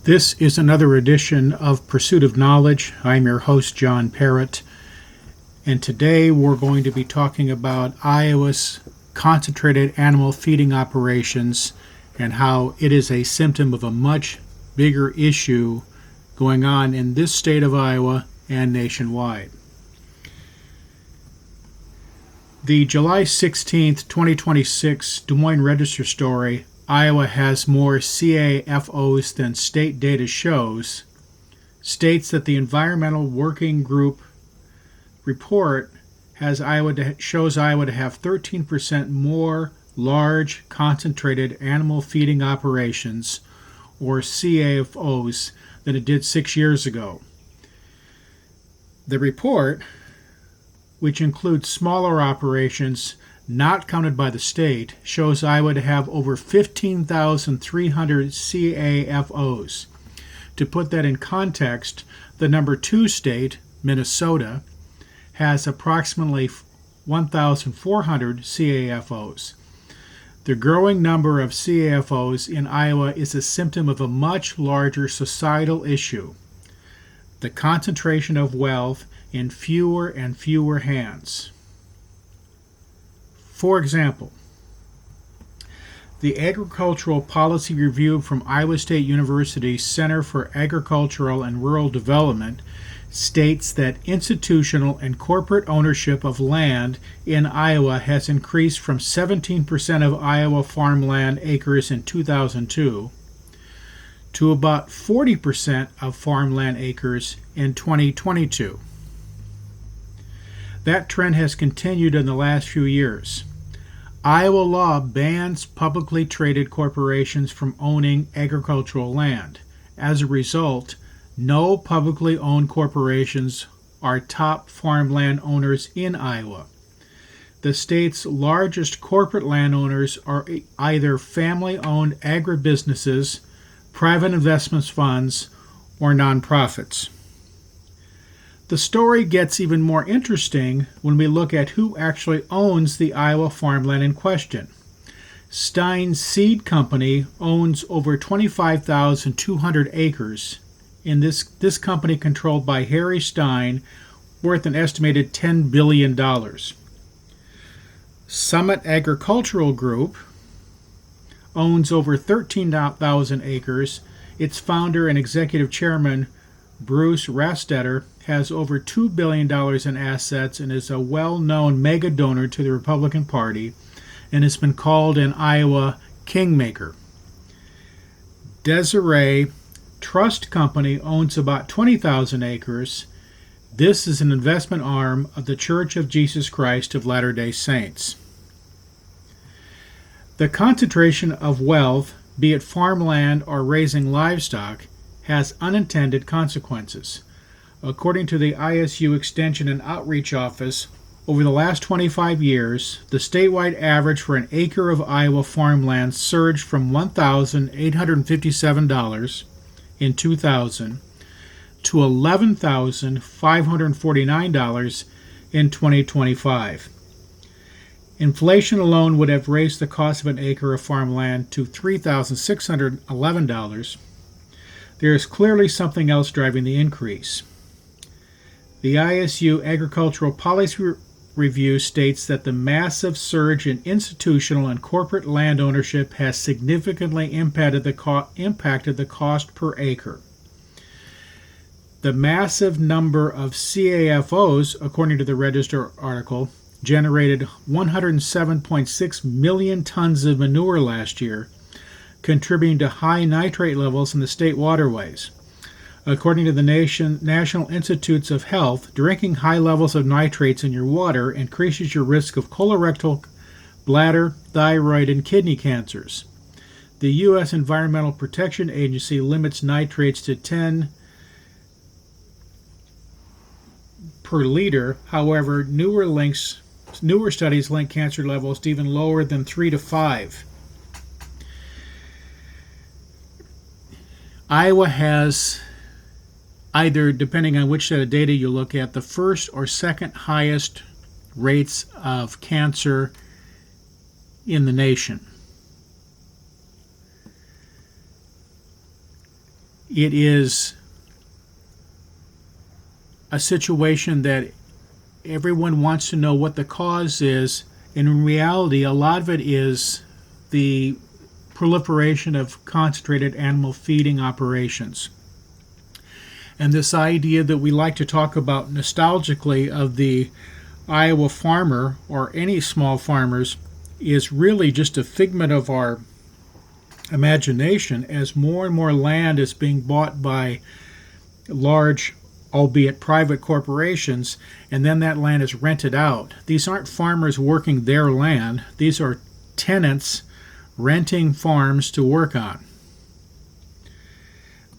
This is another edition of Pursuit of Knowledge. I'm your host, John Parrott, and today we're going to be talking about Iowa's concentrated animal feeding operations and how it is a symptom of a much bigger issue going on in this state of Iowa and nationwide. The July 16th, 2026 Des Moines Register story, Iowa has more CAFOs than state data shows, states that the Environmental Working Group report shows Iowa to have 13% more large concentrated animal feeding operations, or CAFOs, than it did 6 years ago. The report, which includes smaller operations not counted by the state, shows Iowa to have over 15,300 CAFOs. To put that in context, the number 2 state, Minnesota, has approximately 1,400 CAFOs. The growing number of CAFOs in Iowa is a symptom of a much larger societal issue: the concentration of wealth in fewer and fewer hands. For example, the Agricultural Policy Review from Iowa State University's Center for Agricultural and Rural Development states that institutional and corporate ownership of land in Iowa has increased from 17% of Iowa farmland acres in 2002 to about 40% of farmland acres in 2022. That trend has continued in the last few years. Iowa law bans publicly traded corporations from owning agricultural land. As a result, no publicly owned corporations are top farmland owners in Iowa. The state's largest corporate landowners are either family-owned agribusinesses, private investment funds, or nonprofits. The story gets even more interesting when we look at who actually owns the Iowa farmland in question. Stein Seed Company owns over 25,200 acres in this company controlled by Harry Stein, worth an estimated $10 billion. Summit Agricultural Group owns over 13,000 acres. Its founder and executive chairman, Bruce Rastetter, has over $2 billion in assets and is a well-known mega donor to the Republican Party and has been called in Iowa Kingmaker. Desiree Trust Company owns about 20,000 acres. This is an investment arm of the Church of Jesus Christ of Latter-day Saints. The concentration of wealth, be it farmland or raising livestock, has unintended consequences. According to the ISU Extension and Outreach Office, over the last 25 years, the statewide average for an acre of Iowa farmland surged from $1,857 in 2000 to $11,549 in 2025. Inflation alone would have raised the cost of an acre of farmland to $3,611. There is clearly something else driving the increase. The ISU Agricultural Policy Review states that the massive surge in institutional and corporate land ownership has significantly impacted the cost per acre. The massive number of CAFOs, according to the Register article, generated 107.6 million tons of manure last year, contributing to high nitrate levels in the state waterways. According to the National Institutes of Health, drinking high levels of nitrates in your water increases your risk of colorectal, bladder, thyroid, and kidney cancers. The U.S. Environmental Protection Agency limits nitrates to 10 per liter. However, newer studies link cancer levels to even lower than 3 to 5. Iowa has, either depending on which set of data you look at, the first or second highest rates of cancer in the nation. it is a situation that everyone wants to know what the cause is, and in reality, a lot of it is the proliferation of concentrated animal feeding operations. And this idea that we like to talk about nostalgically of the Iowa farmer or any small farmers is really just a figment of our imagination, as more and more land is being bought by large, albeit private corporations, and then that land is rented out. These aren't farmers working their land. These are tenants renting farms to work on.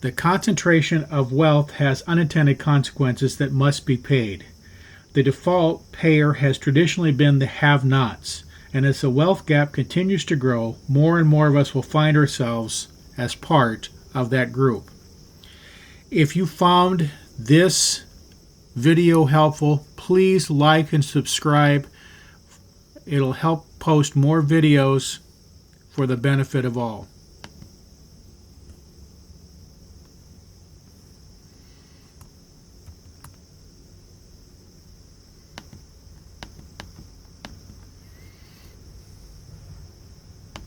The concentration of wealth has unintended consequences that must be paid. The default payer has traditionally been the have-nots, and as the wealth gap continues to grow, more and more of us will find ourselves as part of that group. If you found this video helpful, please like and subscribe. It'll help post more videos for the benefit of all.